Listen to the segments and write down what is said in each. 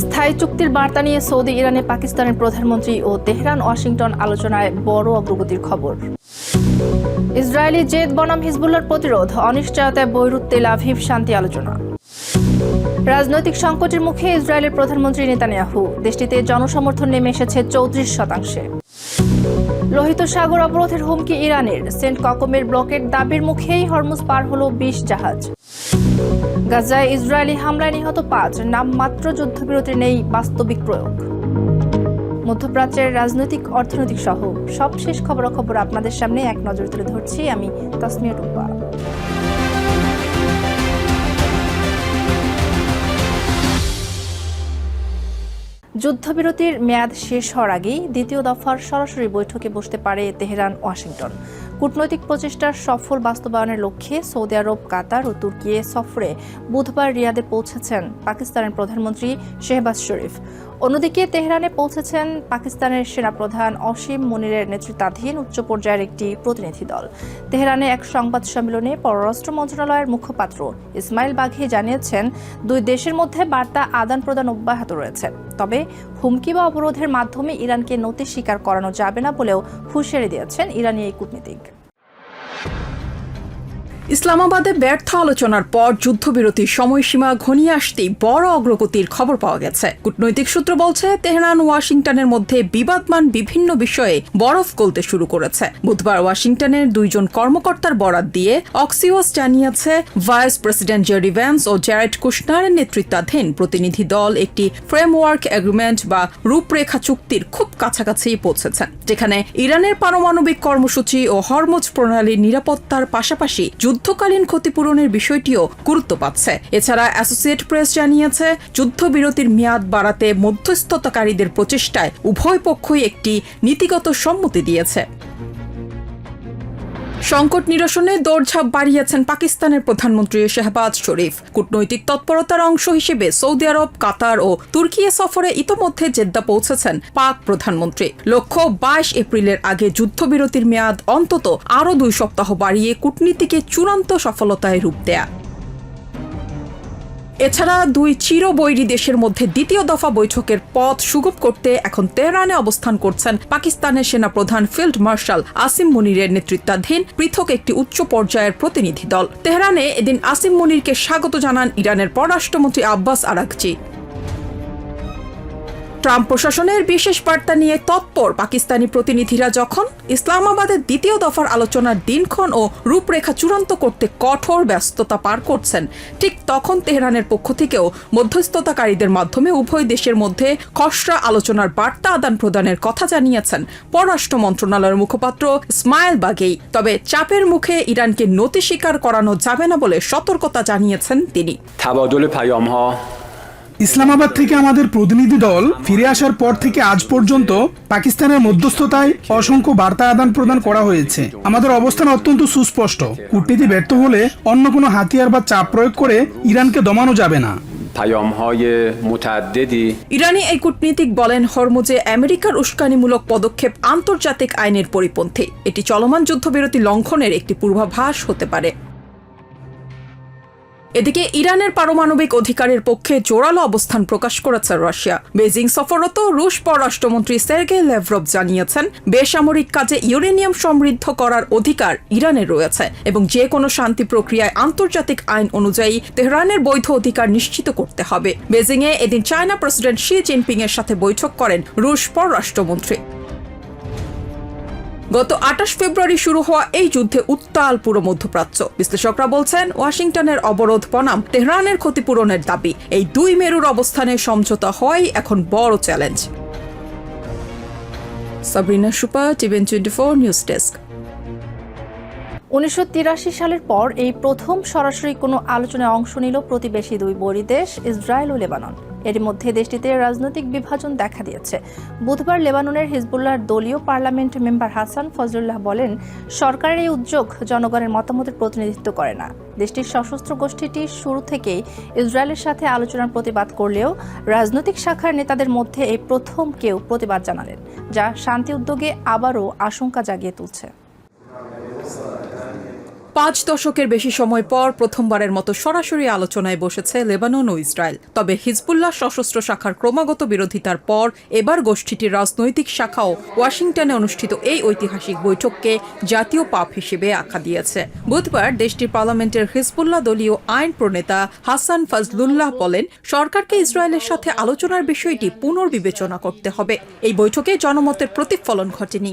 স্থায়ী চুক্তির বার্তা নিয়ে সৌদি ইরানে পাকিস্তানের প্রধানমন্ত্রী ও তেহরান ওয়াশিংটন আলোচনায় বড় অগ্রগতির খবর। ইসরায়েলি জেদ বনাম হিজবুল্লাহর প্রতিরোধ, অনিশ্চয়তায় বৈরুত তেল আভিভ শান্তি আলোচনা। রাজনৈতিক সংকটের মুখে ইসরায়েলের প্রধানমন্ত্রী নেতানিয়াহু, দেশটিতে জনসমর্থন নেমে এসেছে 34%। লোহিত সাগর অবরোধের হুমকি ইরানের, সেন্ট ককমের ব্লকের দাবির মুখেই হরমুজ পার হলো 20 জাহাজ। গাজায় ইসরায়েলি হামলায় নিহত 5, নামমাত্র যুদ্ধবিরতির নেই বাস্তবিক প্রয়োগ। মধ্যপ্রাচ্যের রাজনৈতিক অর্থনৈতিক সহ সবশেষ খবরাখবর আপনাদের সামনে এক নজর তুলে ধরছি আমি তাসমিয়া টুপা। যুদ্ধবিরতির মেয়াদ শেষ হওয়ার আগেই দ্বিতীয় দফার সরাসরি বৈঠকে বসতে পারে তেহরান ওয়াশিংটন। কূটনৈতিক প্রচেষ্টার সফল বাস্তবায়নের লক্ষ্যে সৌদি আরব, কাতার ও তুর্কি সফরে বুধবার রিয়াদে পৌঁছেছেন পাকিস্তানের প্রধানমন্ত্রী শেহবাজ শরীফ। অন্যদিকে তেহরানে পৌঁছেছেন পাকিস্তানের সেনাপ্রধান অসীম মুনিরের নেতৃত্বাধীন উচ্চ পর্যায়ের একটি প্রতিনিধি দল। তেহরানে এক সংবাদ সম্মেলনে পররাষ্ট্র মন্ত্রণালয়ের মুখপাত্র ইসমাইল বাঘি জানিয়েছেন, দুই দেশের মধ্যে বার্তা আদান প্রদান অব্যাহত রয়েছে, তবে হুমকি বা অবরোধের মাধ্যমে ইরানকে নতি স্বীকার করানো যাবে না বলেও হুঁশিয়ারি দিয়েছেন ইরানি এই কূটনীতিক। ইসলামাবাদে ব্যর্থ আলোচনার পর যুদ্ধবিরতির সময়সীমা ঘনিয়ে আসতেই বড় অগ্রগতির খবর পাওয়া গেছে। কূটনৈতিক সূত্র বলছে, তেহরান ওয়াশিংটনের মধ্যে বিবাদমান বিভিন্ন বিষয়ে বরফ গলতে শুরু করেছে। বুধবার ওয়াশিংটনের 2 জন কর্মকর্তার বরাত দিয়ে অক্সিওস জানিয়েছে, ভাইস প্রেসিডেন্ট জেডি ভ্যান্স ও জ্যারেড কুশনারের নেতৃত্বাধীন প্রতিনিধি দল একটি ফ্রেমওয়ার্ক এগ্রিমেন্ট বা রূপরেখা চুক্তির খুব কাছাকাছি পৌঁছেছেন, যেখানে ইরানের পারমাণবিক কর্মসূচি ও হরমুজ প্রণালীর নিরাপত্তার পাশাপাশি যুদ্ধকালীন ক্ষতিপূরণের বিষয়টিও গুরুত্ব পাচ্ছে। এছাড়া অ্যাসোসিয়েট প্রেস জানিয়েছে, যুদ্ধবিরতির মেয়াদ বাড়াতে মধ্যস্থতাকারীদের প্রচেষ্টায় উভয় পক্ষই একটি নীতিগত সম্মতি দিয়েছে। সংকট নিরসনে দৌড়ঝাঁপ বাড়িয়েছেন পাকিস্তানের প্রধানমন্ত্রী শেহবাজ শরীফ। কূটনৈতিক তৎপরতার অংশ হিসেবে সৌদি আরব, কাতার ও তুর্কি সফরে ইতোমধ্যে জেদ্দা পৌঁছেছেন পাক প্রধানমন্ত্রী। লক্ষ্য 22 এপ্রিলের আগে যুদ্ধবিরতির মেয়াদ অন্তত আরও 2 সপ্তাহ বাড়িয়ে কূটনীতিকে চূড়ান্ত সফলতায় রূপ দেয়া। এছাড়া 2 চিরবৈরী দেশের মধ্যে দ্বিতীয় দফা বৈঠকের পথ সুগম করতে এখন তেহরানে অবস্থান করছেন পাকিস্তানের সেনাপ্রধান ফিল্ড মার্শাল আসিম মুনিরের নেতৃত্বাধীন পৃথক একটি উচ্চ পর্যায়ের প্রতিনিধি দল। তেহরানে এদিন আসিম মুনিরকে স্বাগত জানান ইরানের পররাষ্ট্রমন্ত্রী আব্বাস আরাগচি। ট্রাম্প প্রশাসনের বিশেষ বার্তা নিয়ে তৎপর পাকিস্তানি প্রতিনিধিরা যখন ইসলামাবাদের দ্বিতীয় দফার আলোচনার দিনক্ষণ ও রূপরেখা চূড়ান্ত করতে কঠোর ব্যস্ততা পার করছেন, ঠিক তখন তেহরানের পক্ষ থেকেও মধ্যস্থতাকারীদের মাধ্যমে উভয় দেশের মধ্যে খসড়া আলোচনার বার্তা আদান প্রদানের কথা জানিয়েছেন পররাষ্ট্র মন্ত্রণালয়ের মুখপাত্র ইসমাইল বাঘি। তবে চাপের মুখে ইরানকে নতি স্বীকার করানো যাবে না বলে সতর্কতা জানিয়েছেন তিনি। ইসলামাবাদ থেকে আমাদের প্রতিনিধি দল ফিরে আসার পর থেকে আজ পর্যন্ত পাকিস্তানের মধ্যস্থতায় অসংখ্য বার্তা আদান প্রদান করা হয়েছে। আমাদের অবস্থান অত্যন্ত সুস্পষ্ট। কূটনীতি ব্যর্থ হলে অন্য কোনো হাতিয়ার বা চাপ প্রয়োগ করে ইরানকে দমানো যাবে না। ইরানি এই কূটনীতিক বলেন, হরমুজে আমেরিকার উস্কানিমূলক পদক্ষেপ আন্তর্জাতিক আইনের পরিপন্থী। এটি চলমান যুদ্ধবিরতি লঙ্ঘনের একটি পূর্বাভাস হতে পারে। এদিকে ইরানের পারমাণবিক অধিকারের পক্ষে জোরালো অবস্থান প্রকাশ করেছে রাশিয়া। বেজিং সফররত রুশ পররাষ্ট্রমন্ত্রী সের্গেই ল্যাভরভ জানিয়েছেন, বেসামরিক কাজে ইউরেনিয়াম সমৃদ্ধ করার অধিকার ইরানের রয়েছে এবং যে কোনো শান্তি প্রক্রিয়ায় আন্তর্জাতিক আইন অনুযায়ী তেহরানের বৈধ অধিকার নিশ্চিত করতে হবে। বেজিংয়ে এদিন চায়না প্রেসিডেন্ট শি জিনপিং এর সাথে বৈঠক করেন রুশ পররাষ্ট্রমন্ত্রী। গত 28 ফেব্রুয়ারি শুরু হওয়া এই যুদ্ধে উত্তাল পুরো মধ্যপ্রাচ্য। বিশ্লেষকরা বলছেন, ওয়াশিংটনের অবরোধ বনাম তেহরানের ক্ষতিপূরণের দাবি, এই 2 মেরুর অবস্থানে সমঝোতা হওয়াই এখন বড় challenge. Sabrina Supa, TVN 24 news desk. 1983 সালের পর এই প্রথম সরাসরি কোনো আলোচনায় অংশ নিল প্রতিবেশী 2 বৈরী দেশ ইসরায়েল ও লেবানন। এর মধ্যে দেশটিতে রাজনৈতিক বিভাজন দেখা দিয়েছে। বুধবার লেবাননের হিজবুল্লাহর দলীয় পার্লামেন্ট মেম্বার হাসান ফজলুল্লাহ বলেন, সরকারের এই উদ্যোগ জনগণের মতামতের প্রতিনিধিত্ব করে না। দেশটির সশস্ত্র গোষ্ঠীটি শুরু থেকেই ইসরায়েলের সাথে আলোচনার প্রতিবাদ করলেও রাজনৈতিক শাখার নেতাদের মধ্যে এই প্রথম কেউ প্রতিবাদ জানালেন, যা শান্তি উদ্যোগে আবারও আশঙ্কা জাগিয়ে তুলছে। 5 দশকের বেশি সময় পর প্রথমবারের মতো সরাসরি আলোচনায় বসেছে লেবানন ও ইসরায়েল। তবে হিজবুল্লাহ সশস্ত্র শাখার ক্রমাগত বিরোধিতার পর এবার গোষ্ঠীটির রাজনৈতিক শাখাও ওয়াশিংটনে অনুষ্ঠিত এই ঐতিহাসিক বৈঠককে জাতীয় পাপ হিসেবে আখ্যা দিয়েছে। বুধবার দেশটির পার্লামেন্টের হিজবুল্লাহ দলীয় আইন প্রণেতা হাসান ফাজলুল্লাহ বলেন, সরকারকে ইসরায়েলের সাথে আলোচনার বিষয়টি পুনর্বিবেচনা করতে হবে। এই বৈঠকে জনমতের প্রতিফলন ঘটেনি।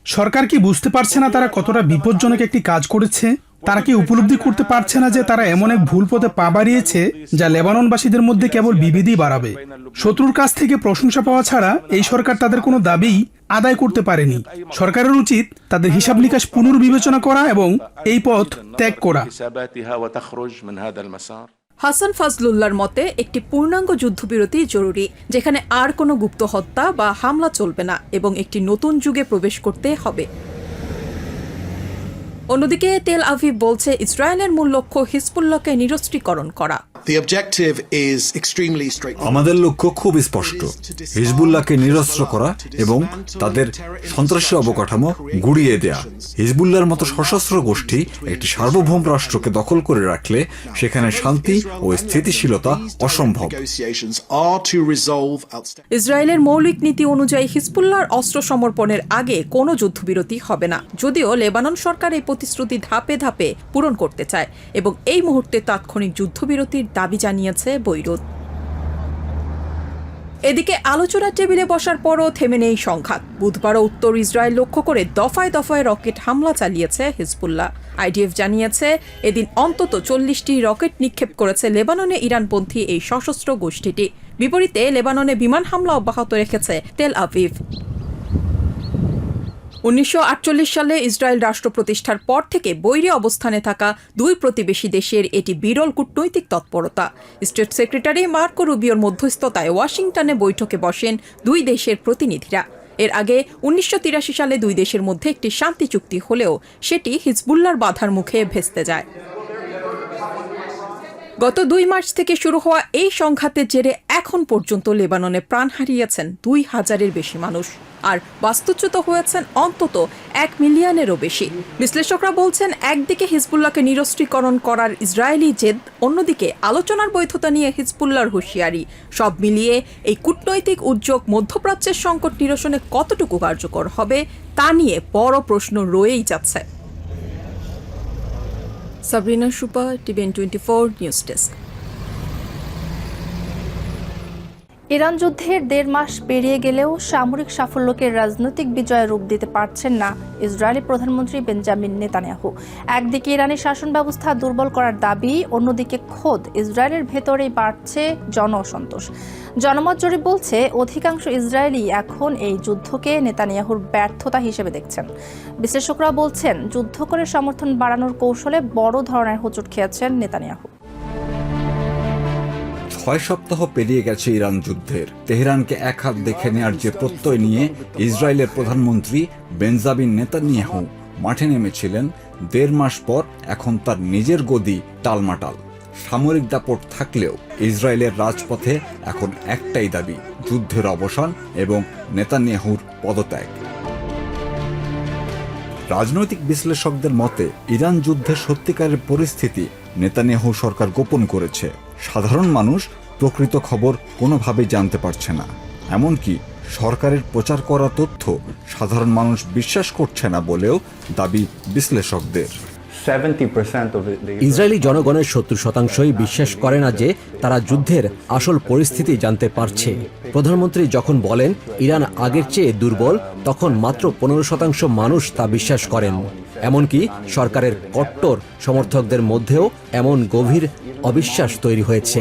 সরকার কি বুঝতে পারছে না তারা কতটা বিপজ্জনক একটি কাজ করেছে? তারা কি উপলব্ধি করতে পারছে না যে তারা এমন এক ভুল পথে পা বাড়িয়েছে যা লেবাননবাসীদের মধ্যে কেবল বিভেদই বাড়াবে? শত্রুর কাছ থেকে প্রশংসা পাওয়া ছাড়া এই সরকার তাদের কোনো দাবি আদায় করতে পারেনি। সরকারের উচিত তাদের হিসাব নিকাশ পুনর্বিবেচনা করা এবং এই পথ ত্যাগ করা। হাসান ফাজলুল্লাহর মতে একটি পূর্ণাঙ্গ যুদ্ধবিরতি জরুরি, যেখানে আর কোনো গুপ্ত হত্যা বা হামলা চলবে না এবং একটি নতুন যুগে প্রবেশ করতে হবে। অন্যদিকে তেল আভিভ বলছে ইসরায়েলের মূল লক্ষ্য হিজবুল্লাহকে নিরস্ত্রীকরণ করা। আমাদের লক্ষ্য খুব স্পষ্ট, হিজবুল্লাহকে নিরস্ত্র করা এবং তাদের সন্ত্রাসী অবকাঠামো গুড়িয়ে দেয়া। হিজবুল্লাহর মতো সশস্ত্র গোষ্ঠী একটি সার্বভৌম রাষ্ট্রকে দখল করে রাখলে সেখানে শান্তি ও স্থিতিশীলতা অসম্ভব। ইসরায়েলের মৌলিক নীতি অনুযায়ী হিজবুল্লাহর অস্ত্র সমর্পণের আগে কোনো যুদ্ধবিরতি হবে না, যদিও লেবানন সরকার এই প্রতিশ্রুতি ধাপে ধাপে পূরণ করতে চায় এবং এই মুহূর্তে তাৎক্ষণিক যুদ্ধবিরতির দাবি জানিয়েছে বৈরুত। এদিকে আলোচনার টেবিলে বসার পরও থেমে নেই সংঘাত। বুধবারও উত্তর ইসরায়েল লক্ষ্য করে দফায় দফায় রকেট হামলা চালিয়েছে হিজবুল্লাহ। আইডিএফ জানিয়েছে এদিন অন্তত 40টি রকেট নিক্ষেপ করেছে লেবাননে ইরানপন্থী এই সশস্ত্র গোষ্ঠীটি। বিপরীতে লেবাননে বিমান হামলা অব্যাহত রেখেছে তেল আভিভ। 1948 সালে ইসরায়েল রাষ্ট্র প্রতিষ্ঠার পর থেকে বৈরী অবস্থানে থাকা দুই প্রতিবেশী দেশের এটি বিরল কূটনৈতিক তৎপরতা। স্টেট সেক্রেটারি মার্কো রুবিওর মধ্যস্থতায় ওয়াশিংটনে বৈঠকে বসেন দুই দেশের প্রতিনিধিরা। এর আগে 1983 সালে দুই দেশের মধ্যে একটি শান্তি চুক্তি হলেও সেটি হিজবুল্লাহর বাধার মুখে ভেস্তে যায়। গত 2 মার্চ থেকে শুরু হওয়া এই সংঘাতের জেরে এখন পর্যন্ত লেবাননে প্রাণ হারিয়েছেন 2000-এর বেশি মানুষ, আর বাস্তুচ্যুত হয়েছেন অন্তত 1 মিলিয়নেরও বেশি। বিশ্লেষকরা বলছেন, একদিকে হিজবুল্লাহকে নিরস্ত্রীকরণ করার ইসরায়েলি জেদ, অন্যদিকে আলোচনার বৈধতা নিয়ে হিজবুল্লাহর হুঁশিয়ারি। সব মিলিয়ে এই কূটনৈতিক উদ্যোগ মধ্যপ্রাচ্যের সংকট নিরসনে কতটুকু কার্যকর হবে তা নিয়ে বড় প্রশ্ন রয়েই যাচ্ছে। Sabrina Supa, TVN 24 news desk. Iran যুদ্ধের 1.5 মাস পেরিয়ে গেলেও সামরিক সাফল্যকে রাজনৈতিক বিজয়ে রূপ দিতে পারছেন না ইসরায়েলি প্রধানমন্ত্রী বেঞ্জামিন নেতানিয়াহু। একদিকে ইরানের শাসন ব্যবস্থা দুর্বল করার দাবি, অন্যদিকে খোদ ইসরায়েলের ভেতরেই বাড়ছে জন অসন্তোষ। জনমত জরিপ বলছে অধিকাংশ ইসরায়েলি এখন এই যুদ্ধকে নেতানিয়াহুর ব্যর্থতা হিসেবে দেখছেন। বিশ্লেষকরা বলছেন, যুদ্ধ করে সমর্থন বাড়ানোর কৌশলে বড় ধরনের হোঁচট খেয়েছেন নেতানিয়াহু। 6 সপ্তাহ পেরিয়ে গেছে ইরান যুদ্ধের। তেহরানকে এক হাত দেখে নেয়ার যে প্রত্যয় নিয়ে ইসরায়েলের প্রধানমন্ত্রী বেঞ্জামিন নেতানিয়াহু মাঠে নেমেছিলেন, 1.5 মাস পর এখন তার নিজের গদি টালমাটাল। সামরিক দাপট থাকলেও ইসরায়েলের রাজপথে এখন একটাই দাবি, যুদ্ধের অবসান এবং নেতানিয়াহুর পদত্যাগ। রাজনৈতিক বিশ্লেষকদের মতে ইরান যুদ্ধের সত্যিকারের পরিস্থিতি নেতানিয়াহু সরকার গোপন করেছে। সাধারণ মানুষ প্রকৃত খবর কোনোভাবেই জানতে পারছে না। এমনকি সরকারের প্রচার করা তথ্য সাধারণ মানুষ বিশ্বাস করছে না বলেও দাবি বিশ্লেষকদের। ইসরায়েলি জনগণের 70% বিশ্বাস করে না যে তারা যুদ্ধের আসল পরিস্থিতি জানতে পারছে। প্রধানমন্ত্রী যখন বলেন ইরান আগের চেয়ে দুর্বল, তখন মাত্র 15% মানুষ তা বিশ্বাস করেন। এমনকি সরকারের কট্টর সমর্থকদের মধ্যেও এমন গভীর অবিশ্বাস তৈরি হয়েছে।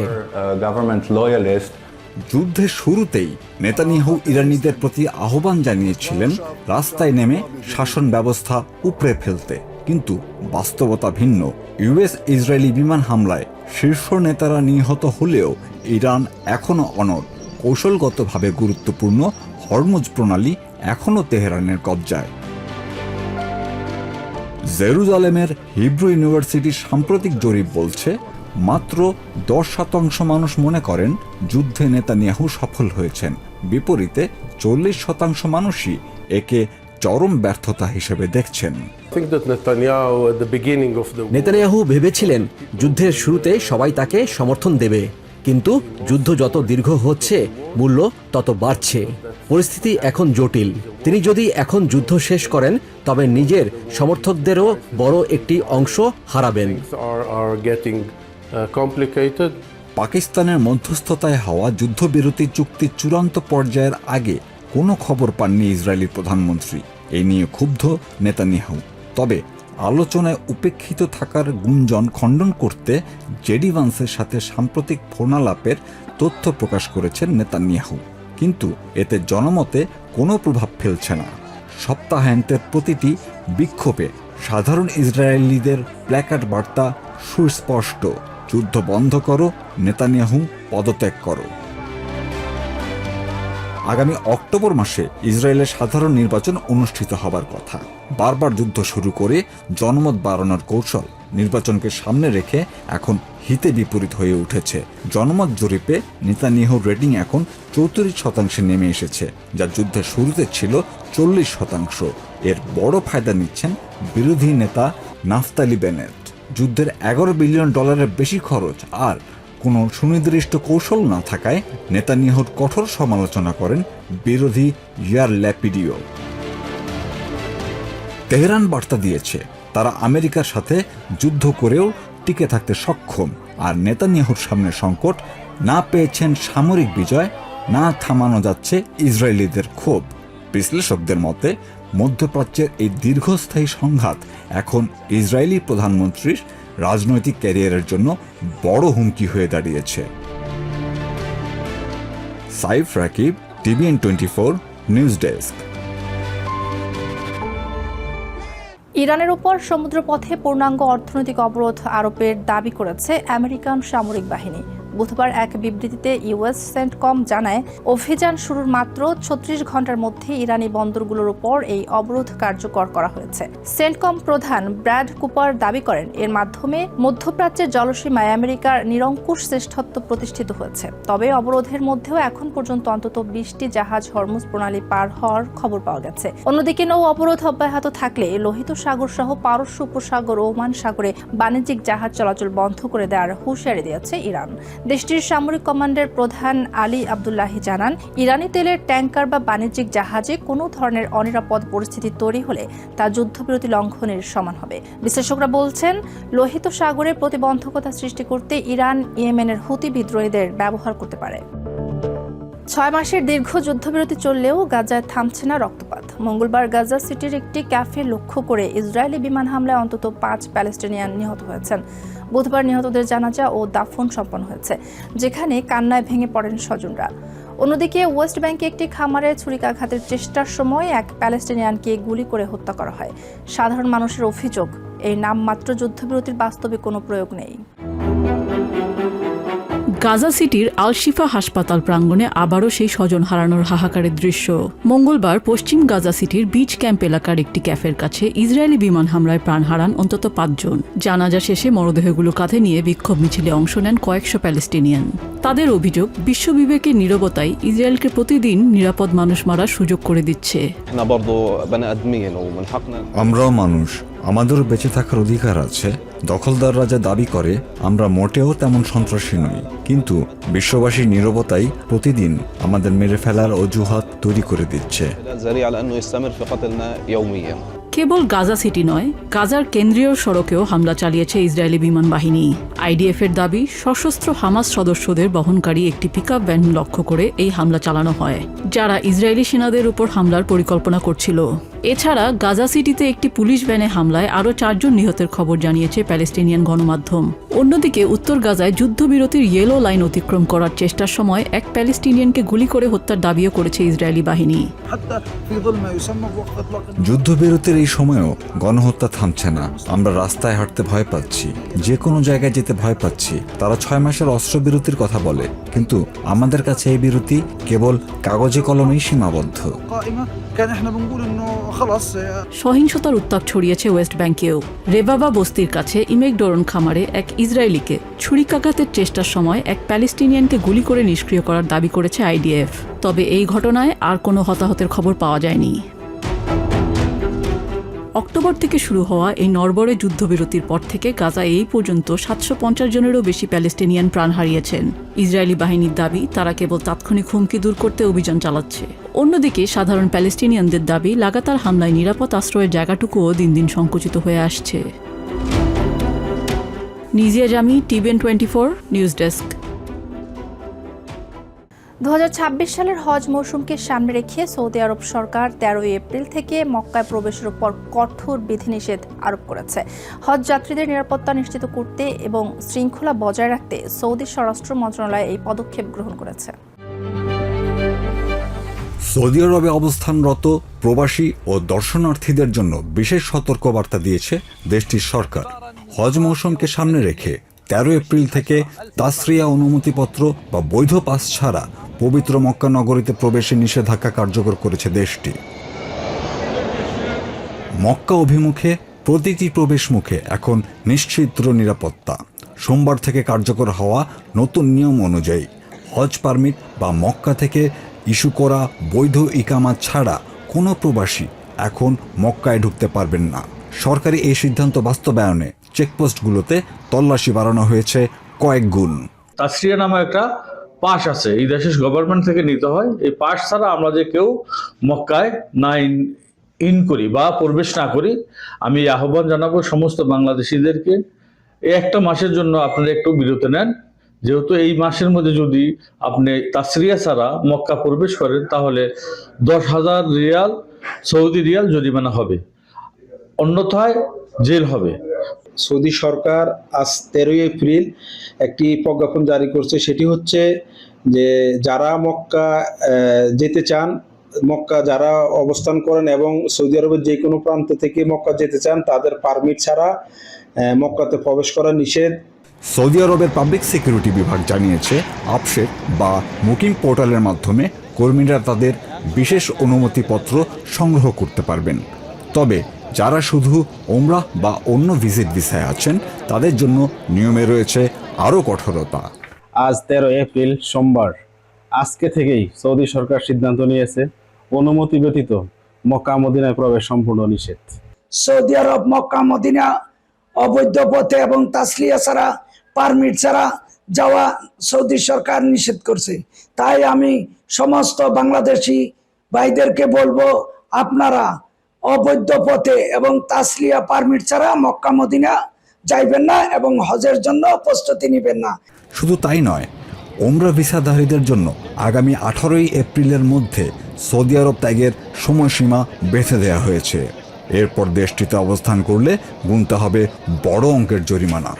যুদ্ধের শুরুতেই নেতানিয়াহু ইরানিদের প্রতি আহ্বান জানিয়েছিলেন রাস্তায় নেমে শাসন ব্যবস্থা উপড়ে ফেলতে, কিন্তু বাস্তবতা ভিন্ন। ইউএস ইসরায়েলি বিমান হামলায় শীর্ষ নেতারা নিহত হলেও ইরান এখনও অনড়। কৌশলগতভাবে গুরুত্বপূর্ণ হরমুজ প্রণালী এখনও তেহরানের কবজায়। জেরুজালেমের হিব্রু ইউনিভার্সিটির সাম্প্রতিক জরিপ বলছে মাত্র 10% মানুষ মনে করেন যুদ্ধে নেতানিয়াহু সফল হয়েছেন। বিপরীতে 40% মানুষই একে চরম ব্যর্থতা হিসেবে দেখছেন। নেতানিয়াহু ভেবেছিলেন যুদ্ধের শুরুতে সবাই তাকে সমর্থন দেবে, কিন্তু যুদ্ধ যত দীর্ঘ হচ্ছে মূল্য তত বাড়ছে। পরিস্থিতি এখন জটিল। তিনি যদি এখন যুদ্ধ শেষ করেন তবে নিজের সমর্থকদেরও বড় একটি অংশ হারাবেন। পাকিস্তানের মধ্যস্থতায় হওয়া যুদ্ধবিরতি চুক্তির চূড়ান্ত পর্যায়ের আগে কোনো খবর পাননি ইসরায়েলি প্রধানমন্ত্রী। এই নিয়ে ক্ষুব্ধ নেতানিয়াহু। তবে আলোচনায় উপেক্ষিত থাকার গুঞ্জন খণ্ডন করতে জেডি ভান্সের সাথে সাম্প্রতিক ফোনালাপের তথ্য প্রকাশ করেছেন নেতানিয়াহু, কিন্তু এতে জনমতে কোনো প্রভাব ফেলছে না। সপ্তাহান্তের প্রতিটি বিক্ষোভে সাধারণ ইসরায়েলিদের প্ল্যাকার্ড বার্তা সুস্পষ্ট: যুদ্ধ বন্ধ করো, নেতানিয়াহু পদত্যাগ করো। আগামী অক্টোবর মাসে ইসরায়েলের সাধারণ নির্বাচন অনুষ্ঠিত হবার কথা। বারবার যুদ্ধ শুরু করে জনমত বাড়ানোর কৌশল নির্বাচনকে সামনে রেখে এখন হিতে বিপরীত হয়ে উঠেছে। জনমত জরিপে নেতানিয়াহুর রেটিং এখন 34% নেমে এসেছে, যা যুদ্ধের শুরুতে ছিল 40%। এর বড় ফায়দা নিচ্ছেন বিরোধী নেতা নাফতালি বেনেট। যুদ্ধের $11 বিলিয়ন বেশি খরচ আর কোনো সুনির্দিষ্ট কৌশল না থাকায় নেতানিয়াহুর কঠোর সমালোচনা করেন বিরোধী ইয়ার ল্যাপিডিও। তেহরান বার্তা দিয়েছে তারা আমেরিকার সাথে যুদ্ধ করেও টিকে থাকতে সক্ষম, আর নেতানিয়াহুর সামনে সংকট: না পেয়েছেন সামরিক বিজয়, না থামানো যাচ্ছে ইসরায়েলিদের ক্ষোভ। বিশ্লেষকদের মতে মধ্যপ্রাচ্যের এই দীর্ঘস্থায়ী সংঘাত এখন ইসরায়েলি প্রধানমন্ত্রীর রাজনৈতিক ক্যারিয়ারের জন্য বড় হুমকি হয়ে দাঁড়িয়েছে। Saif Rakib, TVN 24 news desk. ইরানের উপর সমুদ্রপথে পূর্ণাঙ্গ অর্থনৈতিক অবরোধ আরোপের দাবি করেছে আমেরিকান সামরিক বাহিনী। বুধবার এক বিবৃতিতে ইউএস সেন্টকম জানায়, অভিযান শুরুর মাত্র 36 ঘন্টার মধ্যে ইরানি বন্দরগুলোর উপর এই অবরোধ কার্যকর করা হয়েছে। সেন্টকম প্রধান ব্র্যাড কুপার দাবি করেন, এর মাধ্যমে মধ্যপ্রাচ্যের জলসীমায় আমেরিকার নিরঙ্কুশ শ্রেষ্ঠত্ব প্রতিষ্ঠিত হয়েছে। তবে অবরোধের মধ্যেও এখন পর্যন্ত অন্তত 20টি জাহাজ হরমুজ প্রণালী পার হওয়ার খবর পাওয়া গেছে। অন্যদিকে নৌ অবরোধ অব্যাহত থাকলে লোহিত সাগর সহ পারস্য উপসাগর ও ওমান সাগরে বাণিজ্যিক জাহাজ চলাচল বন্ধ করে দেওয়ার হুঁশিয়ারি দিয়েছে ইরান। দেশটির সামরিক কমান্ডার প্রধান আলী আবদুল্লাহি জানান, ইরানি তেলের ট্যাঙ্কার বা বাণিজ্যিক জাহাজে কোনো ধরনের অনিরাপদ পরিস্থিতি তৈরি হলে তা যুদ্ধবিরতি লঙ্ঘনের সমান হবে। বিশ্লেষকরা বলছেন, লোহিত সাগরে প্রতিবন্ধকতা সৃষ্টি করতে ইরান ইয়েমেনের হুতি বিদ্রোহীদের ব্যবহার করতে পারে। 6 মাসের দীর্ঘ যুদ্ধবিরতি চললেও গাজায় থামছে না রক্তপাত। মঙ্গলবার গাজা সিটির একটি ক্যাফে লক্ষ্য করে ইসরায়েলি বিমান হামলায় অন্তত 5 প্যালেস্টিনিয়ান নিহত হয়েছেন। বুধবার নিহতদের জানাজা ও দাফন সম্পন্ন হয়েছে, যেখানে কান্নায় ভেঙে পড়েন স্বজনরা। অন্যদিকে ওয়েস্ট ব্যাংকে একটি খামারে ছুরিকাঘাতের চেষ্টার সময় এক প্যালেস্টিনিয়ানকে গুলি করে হত্যা করা হয়। সাধারণ মানুষের অভিযোগ, এই নামমাত্র যুদ্ধবিরতির বাস্তবে কোনো প্রয়োগ নেই। গাজা সিটির আল শিফা হাসপাতাল প্রাঙ্গণে আবারও সেই স্বজন হারানোর হাহাকারের দৃশ্য। মঙ্গলবার পশ্চিম গাজা সিটির বিচ ক্যাম্প এলাকার একটি ক্যাফের কাছে ইসরায়েলি বিমান হামলায় প্রাণ হারান অন্তত 5 জন। জানাজা শেষে মরদেহগুলো কাঁধে নিয়ে বিক্ষোভ মিছিলে অংশ নেন কয়েকশো প্যালেস্টিনিয়ান। তাদের অভিযোগ, বিশ্ববিবেকের নীরবতাই ইসরায়েলকে প্রতিদিন নিরাপদ মানুষ মারার সুযোগ করে দিচ্ছে। আমরাও মানুষ, আমাদেরও বেঁচে থাকার অধিকার আছে। দখলদাররা যা দাবি করে আমরা মোটেও তেমন সন্ত্রাসী নই, কিন্তু বিশ্ববাসীর নীরবতাই প্রতিদিন আমাদের মেরে ফেলার অজুহাত তৈরি করে দিচ্ছে। কেবল গাজা সিটি নয়, গাজার কেন্দ্রীয় সড়কেও হামলা চালিয়েছে ইসরায়েলি বিমান বাহিনী। আইডিএফ এর দাবি, সশস্ত্র হামাস সদস্যদের বহনকারী একটি পিকআপ ভ্যান লক্ষ্য করে এই হামলা চালানো হয়, যারা ইসরায়েলি সেনাদের উপর হামলার পরিকল্পনা করছিল। এছাড়া গাজা সিটিতে একটি পুলিশ ভ্যানে হামলায় আরও 4 জন নিহতের খবর জানিয়েছে প্যালেস্টিনিয়ান গণমাধ্যম। অন্যদিকে উত্তর গাজায় যুদ্ধবিরতির ইয়েলো লাইন অতিক্রম করার চেষ্টার সময় এক প্যালেস্টিনিয়ানকে গুলি করে হত্যার দাবিও করেছে ইসরায়েলি বাহিনী। যুদ্ধবিরতির এই সময়ও গণহত্যা থামছে না। আমরা রাস্তায় হাঁটতে ভয় পাচ্ছি, যে কোনো জায়গায় যেতে ভয় পাচ্ছি। তারা 6 মাসের অস্ত্রবিরতির কথা বলে, কিন্তু আমাদের কাছে এই বিরতি কেবল কাগজে কলমেই সীমাবদ্ধ। সহিংসতার উত্তাপ ছড়িয়েছে ওয়েস্ট ব্যাংকেও। রেবাবা বস্তির কাছে ইমেকডোরন খামারে এক ইসরায়েলিকে ছুরিকাঘাতের চেষ্টার সময় এক প্যালেস্টিনিয়ানকে গুলি করে নিষ্ক্রিয় করার দাবি করেছে আইডিএফ। তবে এই ঘটনায় আর কোনো হতাহতের খবর পাওয়া যায়নি। অক্টোবর থেকে শুরু হওয়া এই নড়বড়ে যুদ্ধবিরতির পর থেকে গাজা এই পর্যন্ত 750 জনেরও বেশি প্যালেস্টিনিয়ান প্রাণ হারিয়েছেন। ইসরায়েলি বাহিনীর দাবি তারা কেবল তাৎক্ষণিক হুমকি দূর করতে অভিযান চালাচ্ছে। অন্যদিকে সাধারণ প্যালেস্টিনিয়ানদের দাবি লাগাতার হামলায় নিরাপদ আশ্রয়ের জায়গাটুকুও দিন দিন সংকুচিত হয়ে আসছে। নিজিয়া জামি, টিভিএন 24 নিউজ ডেস্ক। 2026 সালের হজ মৌসুমকে সামনে রেখে সৌদি আরব সরকার 13 এপ্রিল থেকে মক্কায় প্রবেশের উপর কঠোর বিধিনিষেধ আরোপ করেছে। হজ যাত্রীদের নিরাপত্তা নিশ্চিত করতে এবং শৃঙ্খলা বজায় রাখতে সৌদি স্বরাষ্ট্র মন্ত্রণালয় এই পদক্ষেপ গ্রহণ করেছে। সৌদি আরবে অবস্থানরত প্রবাসী ও দর্শনার্থীদের জন্য বিশেষ সতর্কবার্তা দিয়েছে দেশটির সরকার। হজ মৌসুমকে সামনে রেখে 13 এপ্রিল থেকে তাসরিয়া অনুমতিপত্র বা বৈধ পাস ছাড়া পবিত্র মক্কা নগরীতে প্রবেশে নিষেধাজ্ঞা কার্যকর করেছে দেশটি। মক্কা অভিমুখে প্রতিটি প্রবেশ মুখে এখন নিশ্চিত নিরাপত্তা। সোমবার থেকে কার্যকর হওয়া নতুন নিয়ম অনুযায়ী হজ পারমিট বা মক্কা থেকে ইস্যু করা বৈধ ইকামা ছাড়া কোনো প্রবাসী এখন মক্কায় ঢুকতে পারবেন না। সরকারি এই সিদ্ধান্ত বাস্তবায়নে চেকপোস্টগুলোতে তল্লাশি বাড়ানো হয়েছে কয়েক গুণ। তাসরিয়া নামে একটা পাস আছে, এই দেশের গভর্নমেন্ট থেকে নিতে হয়। এই পাস ছাড়া আমরা যে কেউ মক্কায় না ইন করি বা প্রবেশ না করি, আমি আহ্বান জানাবো সমস্ত বাংলাদেশিদেরকে এই একটা মাসের জন্য আপনারা একটু বিরতি নেন। যেহেতু এই মাসের মধ্যে যদি আপনি তাসরিয়া ছাড়া মক্কা প্রবেশ করেন তাহলে 10,000 রিয়াল সৌদি রিয়াল জরিমানা হবে, অন্যথায় জেল হবে। সৌদি সরকার আজ 13 এপ্রিল একটি প্রজ্ঞাপন জারি করছে, সেটি হচ্ছে যে যারা মক্কা যেতে চান, মক্কা যারা অবস্থান করেন এবং সৌদি আরবের যে কোনো প্রান্ত থেকে মক্কা যেতে চান তাদের পারমিট ছাড়া মক্কাতে প্রবেশ করা নিষেধ। সৌদি আরবের পাবলিক সিকিউরিটি বিভাগ জানিয়েছে আপশেক বা বুকিং পোর্টালের মাধ্যমে কর্মীরা তাদের বিশেষ অনুমতিপত্র সংগ্রহ করতে পারবেন। তবে যারা শুধু ওমরাহ বা অন্য ভিজিট ভিসায় আছেন তাদের জন্য নিয়মে রয়েছে আরও কঠোরতা। আজ 13 এপ্রিল সোমবার, আজকে থেকেই সৌদি সরকার সিদ্ধান্ত নিয়েছে অনুমতি ব্যতীত মক্কা মদিনায় প্রবেশ সম্পূর্ণ নিষেধ। সৌদি আরব মক্কা মদিনা অবৈধ পথে এবং তাসলিয়া ছাড়া পারমিট ছাড়া যাওয়া সৌদি সরকার নিষেধ করছে। তাই আমি সমস্ত বাংলাদেশি ভাইদেরকে বলবো, আপনারা অবৈধ পথে এবং তাসলিয়া পারমিট ছাড়া মক্কা মদিনা যাইবেন না এবং হজের জন্য প্রস্তুতি নেবেন না। শুধু তাই নয়, ওমরা ভিসাধারীদের জন্য আগামী 18 এপ্রিলের মধ্যে সৌদি আরব ত্যাগের সময়সীমা বেঁধে দেওয়া হয়েছে। এরপর দেশটিতে অবস্থান করলে গুনতে হবে বড় অঙ্কের জরিমানা।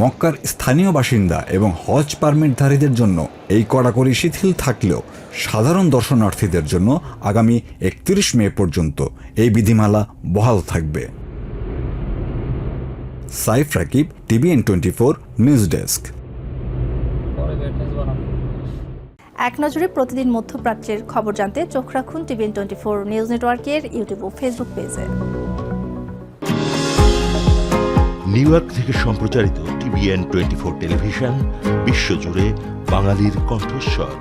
মক্কার স্থানীয় বাসিন্দা এবং হজ পারমিটধারীদের জন্য এই কড়াকড়ি শিথিল থাকলেও সাধারণ দর্শনার্থীদের জন্য আগামী 31 মে পর্যন্ত এই বিধিমালা বহাল থাকবে। Saif Rakib, TVN 24 news desk. এক নজরে প্রতিদিন মধ্যপ্রাচ্যের খবর জানতে চোখ রাখুন টিভিএন 24 নিউজ নেটওয়ার্কের ইউটিউব ও ফেসবুক পেজে। নিউ ইয়র্ক থেকে সম্প্রচারিত টিভিএন 24 টেলিভিশন বিশ্বজুড়ে বাঙালির কণ্ঠস্বর।